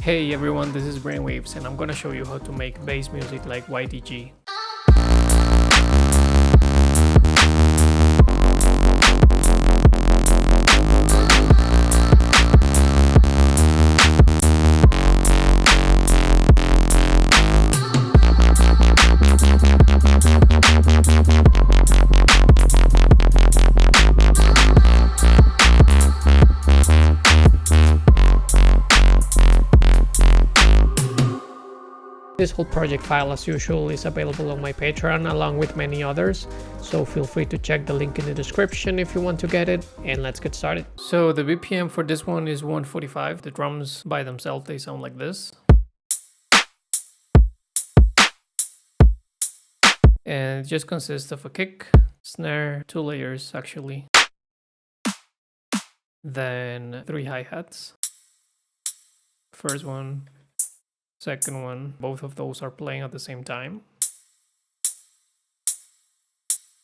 Hey everyone, this is BRAINWAVEZ and I'm gonna show you how to make bass music like YDG. This whole project file, as usual, is available on my Patreon along with many others, so feel free to check the link in the description if you want to get it, and let's get started. So the BPM for this one is 145. The drums by themselves, they sound like this. And it just consists of a kick, snare, 2 layers actually, then 3 hi-hats. First one, second one, both of those are playing at the same time.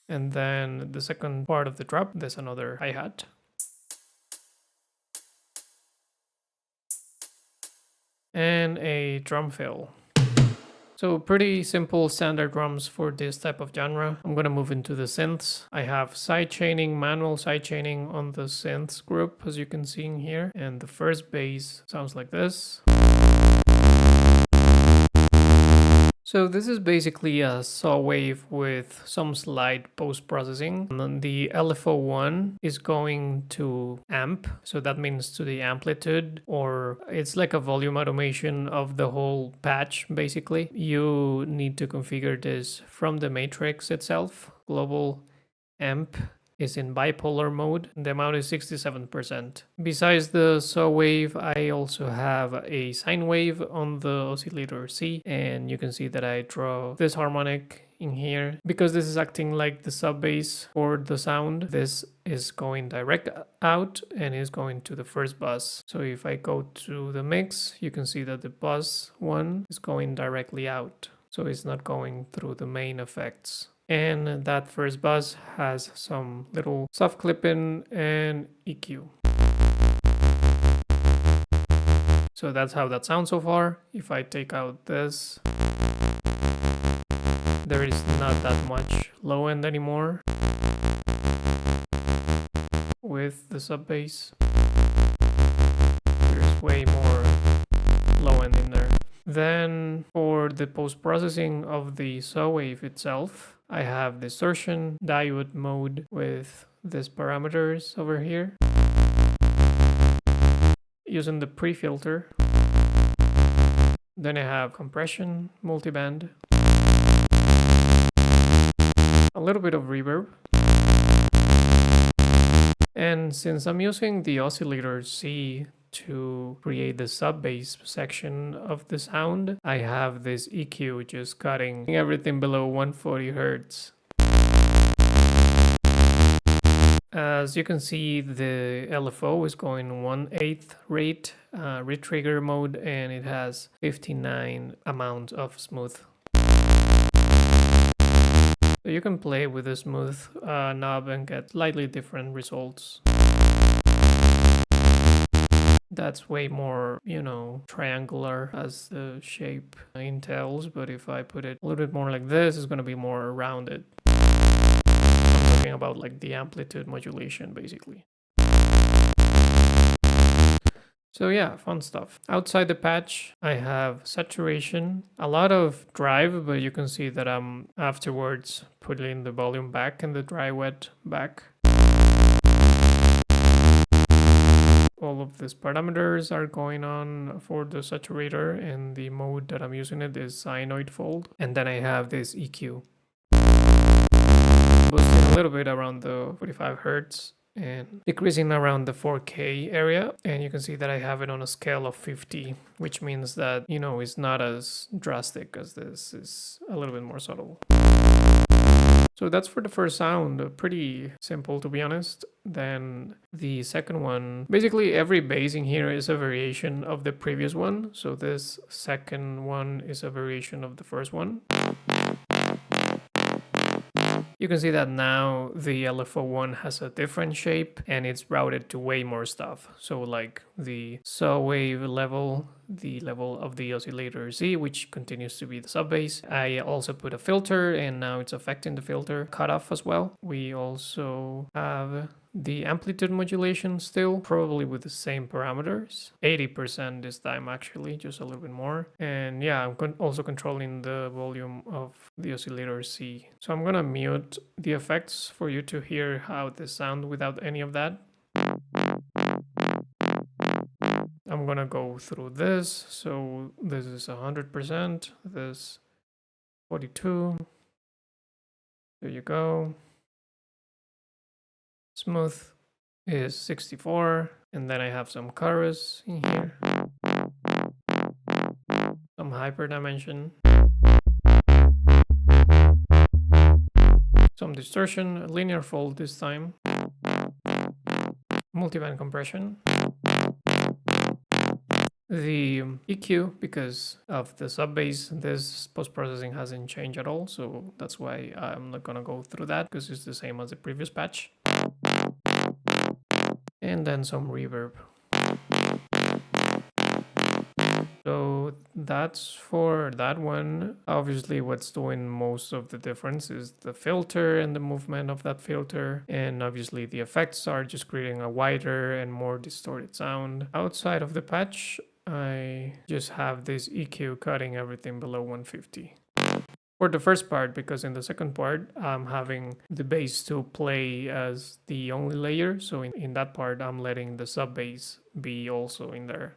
And then the second part of the drop, there's another hi-hat. And a drum fill. So pretty simple standard drums for this type of genre. I'm gonna move into the synths. I have sidechaining, manual sidechaining on the synths group, as you can see in here. And the first bass sounds like this. So this is basically a saw wave with some slight post-processing. And then the LFO1 is going to amp, so that means to the amplitude, or it's like a volume automation of the whole patch, basically. You need to configure this from the matrix itself. Global amp is in bipolar mode. The amount is 67%. Besides the saw wave, I also have a sine wave on the oscillator C, and you can see that I draw this harmonic in here. Because this is acting like the sub bass for the sound, this is going direct out and is going to the first bus. So if I go to the mix, you can see that the bus 1 is going directly out. So it's not going through the main effects. And that first bus has some little soft clipping and EQ. So that's how that sounds so far. If I take out this, there is not that much low end anymore with the sub bass. There's way more low end in there. Then for the post-processing of the saw wave itself, I have distortion diode mode with these parameters over here. Using the pre-filter. Then I have compression, multiband. A little bit of reverb. And since I'm using the oscillator C to create the sub bass section of the sound, I have this EQ just cutting everything below 140 Hz. As you can see, the LFO is going 1/8 rate, retrigger mode, and it has 59 amount of smooth. So you can play with the smooth knob and get slightly different results. That's way more, triangular as the shape entails, but if I put it a little bit more like this, it's going to be more rounded. I'm talking about like the amplitude modulation, basically. So yeah, fun stuff. Outside the patch, I have saturation, a lot of drive, but you can see that I'm afterwards putting the volume back and the dry wet back. All of these parameters are going on for the saturator, and the mode that I'm using it is cyanoid fold. And then I have this EQ. Boosting a little bit around the 45 Hz and decreasing around the 4K area. And you can see that I have it on a scale of 50, which means that, it's not as drastic as this. Is a little bit more subtle. So that's for the first sound, pretty simple to be honest. Then the second one, basically every bass in here is a variation of the previous one. So this second one is a variation of the first one. You can see that now the LFO1 has a different shape and it's routed to way more stuff. So like the saw wave level, the level of the oscillator Z, which continues to be the sub bass. I also put a filter, and now it's affecting the filter cutoff as well. We also have the amplitude modulation still, probably with the same parameters. 80% this time actually, just a little bit more. And yeah, I'm also controlling the volume of the oscillator C. So I'm gonna mute the effects for you to hear how they sound without any of that. I'm gonna go through this. So this is 100%, this 42. There you go. Smooth is 64, and then I have some chorus in here, some hyperdimension, some distortion, linear fold this time, multiband compression, the EQ, because of the sub bass, this post-processing hasn't changed at all, so that's why I'm not gonna go through that, because it's the same as the previous patch. And then some reverb. So that's for that one. Obviously what's doing most of the difference is the filter and the movement of that filter, and obviously the effects are just creating a wider and more distorted sound. Outside of the patch, I just have this EQ cutting everything below 150. For the first part, because in the second part I'm having the bass to play as the only layer, so in that part I'm letting the sub bass be also in there.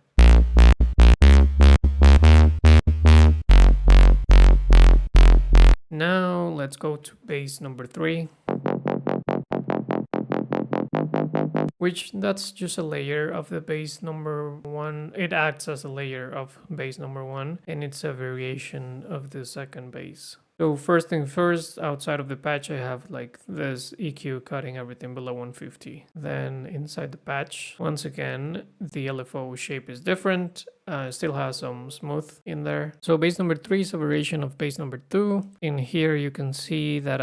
Now let's go to bass number 3, which that's just a layer of the bass number 1. It acts as a layer of bass number 1, and it's a variation of the second bass. So first thing first, outside of the patch I have like this EQ cutting everything below 150. Then inside the patch, once again, the LFO shape is different. Still has some smooth in there. So bass number 3 is a variation of bass number 2. In here you can see that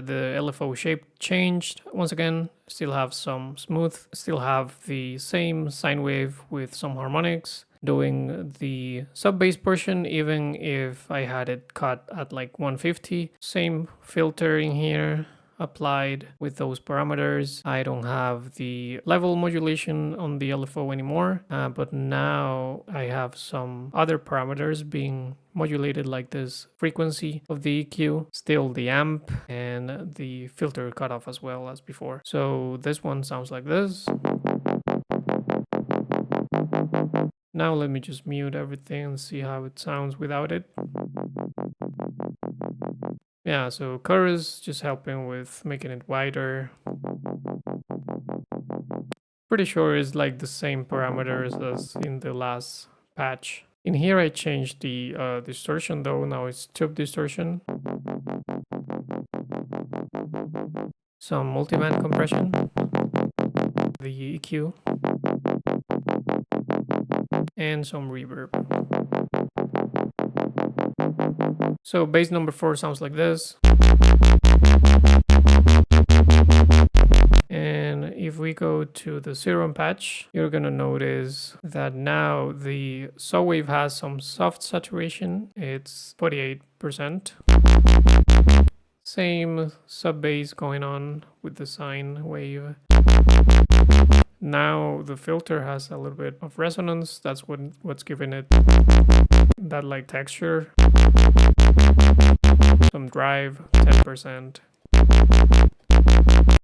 the LFO shape changed. Once again, still have some smooth, still have the same sine wave with some harmonics, doing the sub bass portion even if I had it cut at like 150. Same filter in here applied with those parameters. I don't have the level modulation on the LFO anymore, but now I have some other parameters being modulated, like this frequency of the EQ, still the amp, and the filter cutoff as well as before. So this one sounds like this. Now let me just mute everything and see how it sounds without it. Yeah, so chorus just helping with making it wider. Pretty sure it's like the same parameters as in the last patch. In here I changed the distortion though, now it's tube distortion. Some multiband compression. The EQ. And some reverb. So bass number 4 sounds like this. And if we go to the Serum patch, you're gonna notice that now the saw wave has some soft saturation. It's 48%. Same sub bass going on with the sine wave. Now the filter has a little bit of resonance. That's what's giving it that like texture. Some drive, 10%.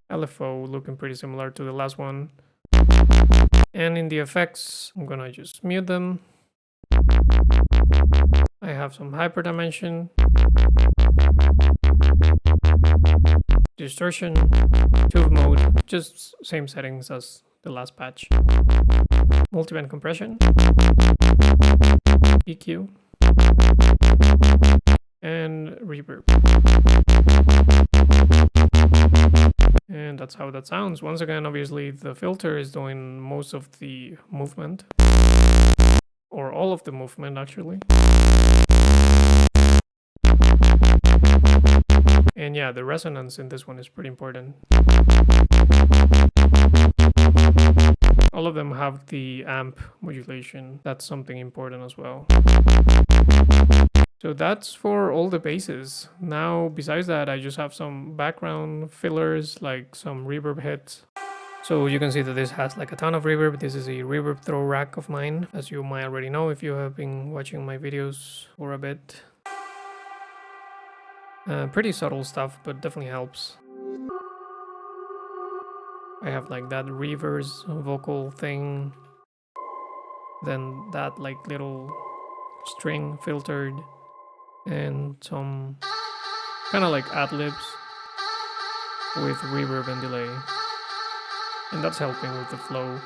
LFO looking pretty similar to the last one. And in the effects, I'm gonna just mute them. I have some hyperdimension, distortion, tube mode, just same settings as the last patch. Multiband compression, EQ, and reverb. And that's how that sounds. Once again, obviously the filter is doing most of the movement, or all of the movement actually. And yeah, the resonance in this one is pretty important. all of them have the amp modulation. That's something important as well. So that's for all the bases. Now, besides that, I just have some background fillers, like some reverb hits. So you can see that this has like a ton of reverb. This is a reverb throw rack of mine, as you might already know if you have been watching my videos for a bit. Pretty subtle stuff, but definitely helps. I have like that reverse vocal thing, then that like little string filtered, and some kind of like ad-libs with reverb and delay, and that's helping with the flow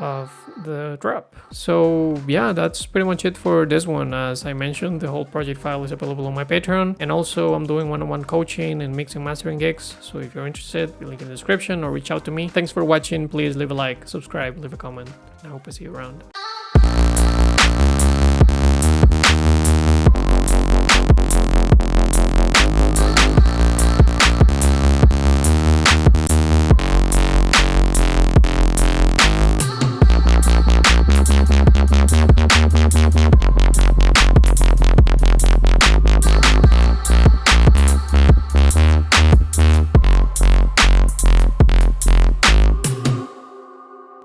of the drop. So yeah, that's pretty much it for this one. As I mentioned, the whole project file is available on my Patreon, and also I'm doing one-on-one coaching and mixing mastering gigs, so if you're interested, the link in the description or reach out to me. Thanks for watching. Please leave a like, subscribe, leave a comment. I hope I see you around.